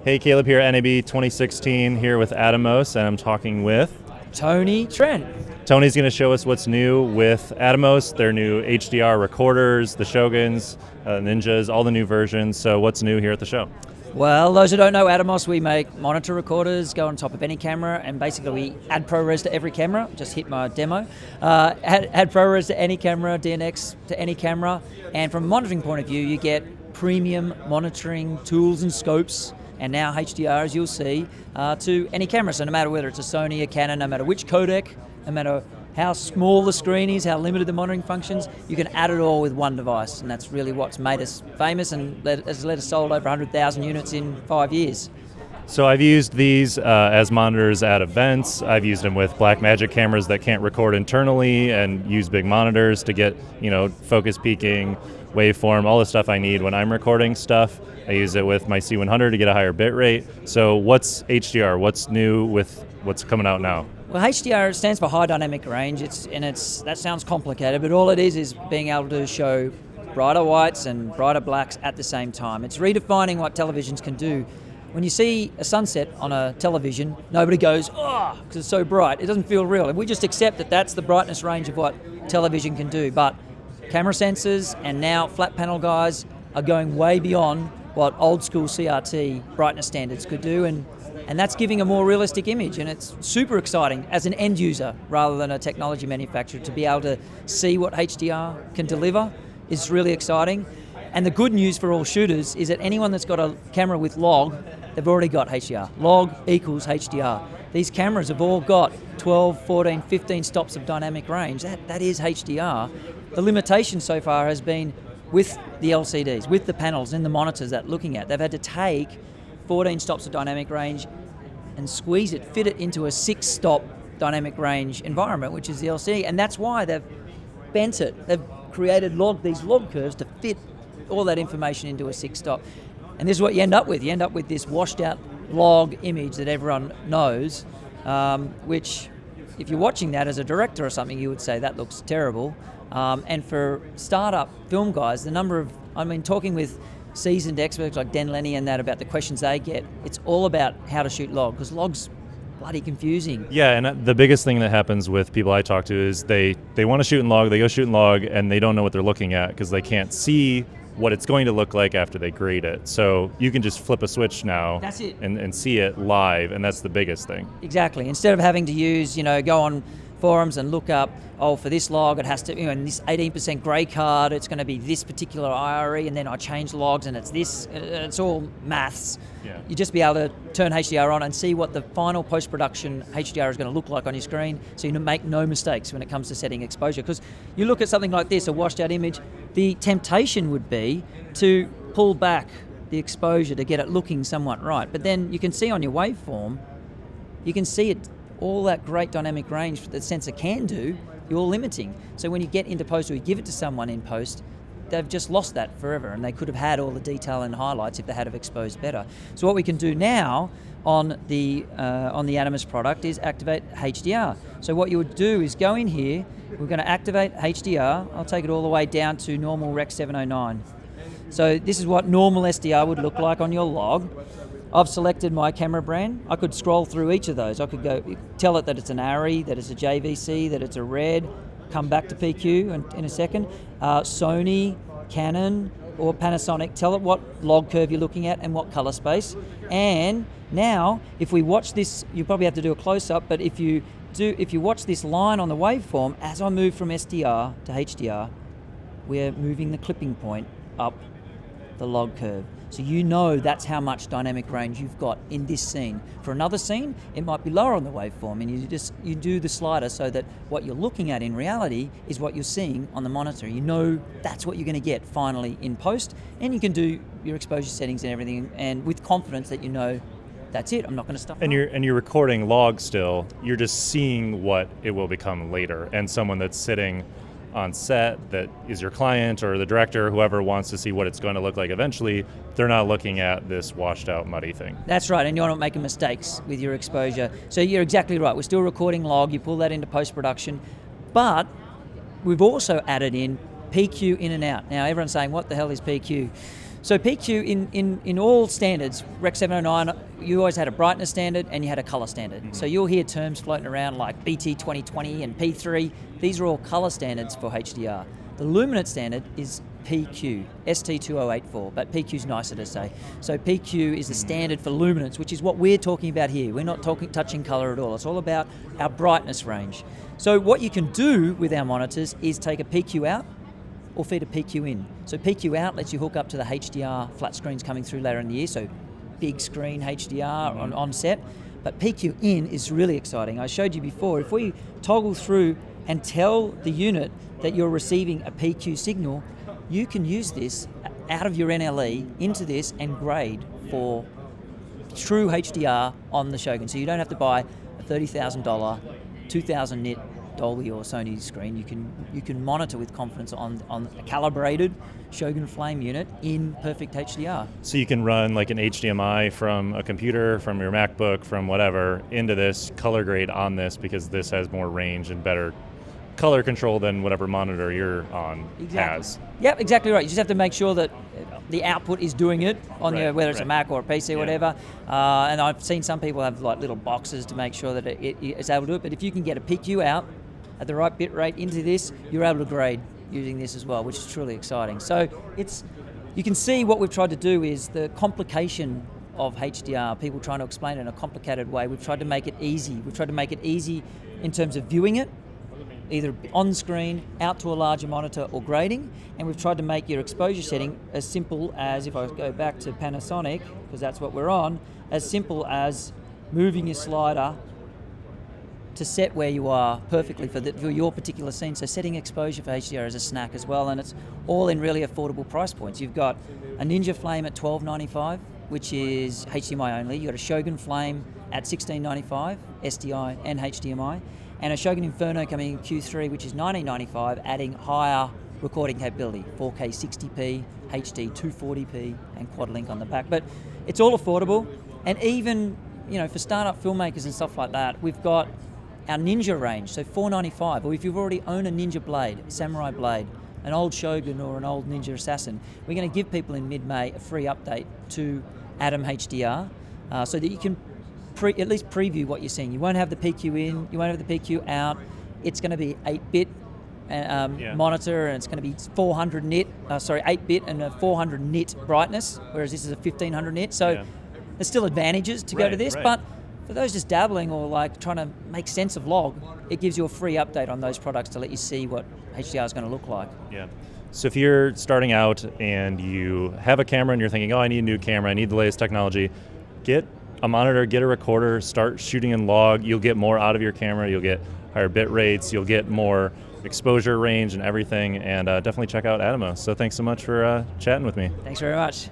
Hey, Caleb here, NAB 2016, here with Atomos, and I'm talking with Tony Trent. Tony's going to show us what's new with Atomos, their new HDR recorders, the Shoguns, Ninjas, all the new versions. So what's new here at the show? Well, those who don't know Atomos, we make monitor recorders, go on top of any camera, and basically we add ProRes to every camera. Just hit my demo. Add ProRes to any camera, DNX to any camera, and from a monitoring point of view, you get premium monitoring tools and scopes, and now HDR, as you'll see, to any camera. So no matter whether it's a Sony, a Canon, no matter which codec, no matter how small the screen is, how limited the monitoring functions, you can add it all with one device. And that's really what's made us famous and has let us sold over 100,000 units in 5 years. So I've used these as monitors at events. I've used them with Blackmagic cameras that can't record internally and use big monitors to get, focus peaking, waveform, all the stuff I need when I'm recording stuff. I use it with my C100 to get a higher bit rate. So what's HDR? What's new with what's coming out now? Well, HDR stands for high dynamic range. That sounds complicated, but all it is being able to show brighter whites and brighter blacks at the same time. It's redefining what televisions can do. When you see a sunset on a television, nobody goes, oh, because it's so bright. It doesn't feel real. We just accept that that's the brightness range of what television can do. But camera sensors and now flat panel guys are going way beyond what old school CRT brightness standards could do, and that's giving a more realistic image, and it's super exciting as an end user rather than a technology manufacturer to be able to see what HDR can deliver is really exciting. And the good news for all shooters is that anyone that's got a camera with log, they've already got HDR. Log equals HDR. These cameras have all got 12, 14, 15 stops of dynamic range. That is HDR. The limitation so far has been with the LCDs, with the panels and the monitors that looking at. They've had to take 14 stops of dynamic range and squeeze it, fit it into a 6-stop dynamic range environment, which is the LCD. And that's why they've bent it. They've created these log curves to fit all that information into a 6-stop. And this is what you end up with. You end up with this washed out log image that everyone knows, which if you're watching that as a director or something, you would say that looks terrible. And for startup film guys, talking with seasoned experts like Den Lenny and that about the questions they get, it's all about how to shoot log, because log's bloody confusing. Yeah, and the biggest thing that happens with people I talk to is they want to shoot in log, they go shoot in log, and they don't know what they're looking at because they can't see what it's going to look like after they grade it. So you can just flip a switch now. That's it. And see it live, and that's the biggest thing. Exactly. Instead of having to use, go on forums and look up, for this log it has to, in this 18% grey card, it's going to be this particular IRE, and then I change logs and it's this, it's all maths. Yeah. You just be able to turn HDR on and see what the final post-production HDR is going to look like on your screen, so you make no mistakes when it comes to setting exposure. Because you look at something like this, a washed out image, the temptation would be to pull back the exposure to get it looking somewhat right. But then you can see on your waveform, you can see it, all that great dynamic range that the sensor can do, you're limiting. So when you get into post or you give it to someone in post, they've just lost that forever, and they could have had all the detail and highlights if they had have exposed better. So what we can do now on the Atomos product is activate HDR. So what you would do is go in here, we're going to activate HDR. I'll take it all the way down to normal Rec 709. So this is what normal SDR would look like on your log. I've selected my camera brand. I could scroll through each of those. I could go tell it that it's an ARRI, that it's a JVC, that it's a RED, come back to PQ in a second. Sony, Canon, or Panasonic, tell it what log curve you're looking at and what color space. And now, if we watch this, you probably have to do a close-up, but if you watch this line on the waveform, as I move from SDR to HDR, we're moving the clipping point up the log curve. So that's how much dynamic range you've got in this scene. For another scene, it might be lower on the waveform, and you do the slider so that what you're looking at in reality is what you're seeing on the monitor. That's what you're going to get finally in post, and you can do your exposure settings and everything, and with confidence that that's it. I'm not going to stuff. And you're recording log still. You're just seeing what it will become later, and someone that's sitting on set that is your client or the director, whoever wants to see what it's going to look like eventually, they're not looking at this washed out muddy thing. That's right, and you're not making mistakes with your exposure. So you're exactly right. We're still recording log, you pull that into post-production, but we've also added in PQ in and out. Now everyone's saying, what the hell is PQ? So PQ in all standards, Rec 709, you always had a brightness standard and you had a color standard. Mm-hmm. So you'll hear terms floating around like BT 2020 and P3. These are all color standards for HDR. The luminance standard is PQ, ST2084, but PQ's nicer to say. So PQ is the standard for luminance, which is what we're talking about here. We're not touching color at all. It's all about our brightness range. So what you can do with our monitors is take a PQ out or feed a PQ in. So PQ out lets you hook up to the HDR flat screens coming through later in the year, so big screen HDR on set. But PQ in is really exciting. I showed you before, if we toggle through and tell the unit that you're receiving a PQ signal, you can use this out of your NLE into this and grade for true HDR on the Shogun. So you don't have to buy a $30,000, 2,000 nit Dolby or Sony screen. You can monitor with confidence on a calibrated Shogun Flame unit in perfect HDR. So you can run like an HDMI from a computer, from your MacBook, from whatever, into this color grade on this because this has more range and better color control than whatever monitor you're on has. Yep, exactly right. You just have to make sure that the output is doing it on whether it's a Mac or a PC or whatever. And I've seen some people have like little boxes to make sure that it's able to do it. But if you can get a PQ out at the right bit rate into this, you're able to grade using this as well, which is truly exciting. So you can see what we've tried to do is the complication of HDR, people trying to explain it in a complicated way. We've tried to make it easy. We've tried to make it easy in terms of viewing it, either on screen, out to a larger monitor, or grading. And we've tried to make your exposure setting as simple as, if I go back to Panasonic, because that's what we're on, as simple as moving your slider to set where you are perfectly for your particular scene. So setting exposure for HDR as a snack as well, and it's all in really affordable price points. You've got a Ninja Flame at $12.95, which is HDMI only. You've got a Shogun Flame at $16.95, SDI and HDMI, and a Shogun Inferno coming in Q3, which is $19.95, adding higher recording capability, 4K 60p, HD 240p, and quad link on the back. But it's all affordable, and even for startup filmmakers and stuff like that, we've got our Ninja range, so $4.95, or if you've already owned a Ninja blade, Samurai blade, an old Shogun or an old Ninja Assassin, we're going to give people in mid-May a free update to Atom HDR so that you can at least preview what you're seeing. You won't have the PQ in, you won't have the PQ out. It's going to be 8-bit monitor, and it's going to be 8-bit and a 400 nit brightness, whereas this is a 1500 nit. So there's still advantages to go to this, but for those just dabbling or like trying to make sense of log, it gives you a free update on those products to let you see what HDR is going to look like. Yeah. So if you're starting out and you have a camera and you're thinking, oh, I need a new camera, I need the latest technology, get a monitor, get a recorder, start shooting in log. You'll get more out of your camera. You'll get higher bit rates. You'll get more exposure range and everything. And definitely check out Atomos. So thanks so much for chatting with me. Thanks very much.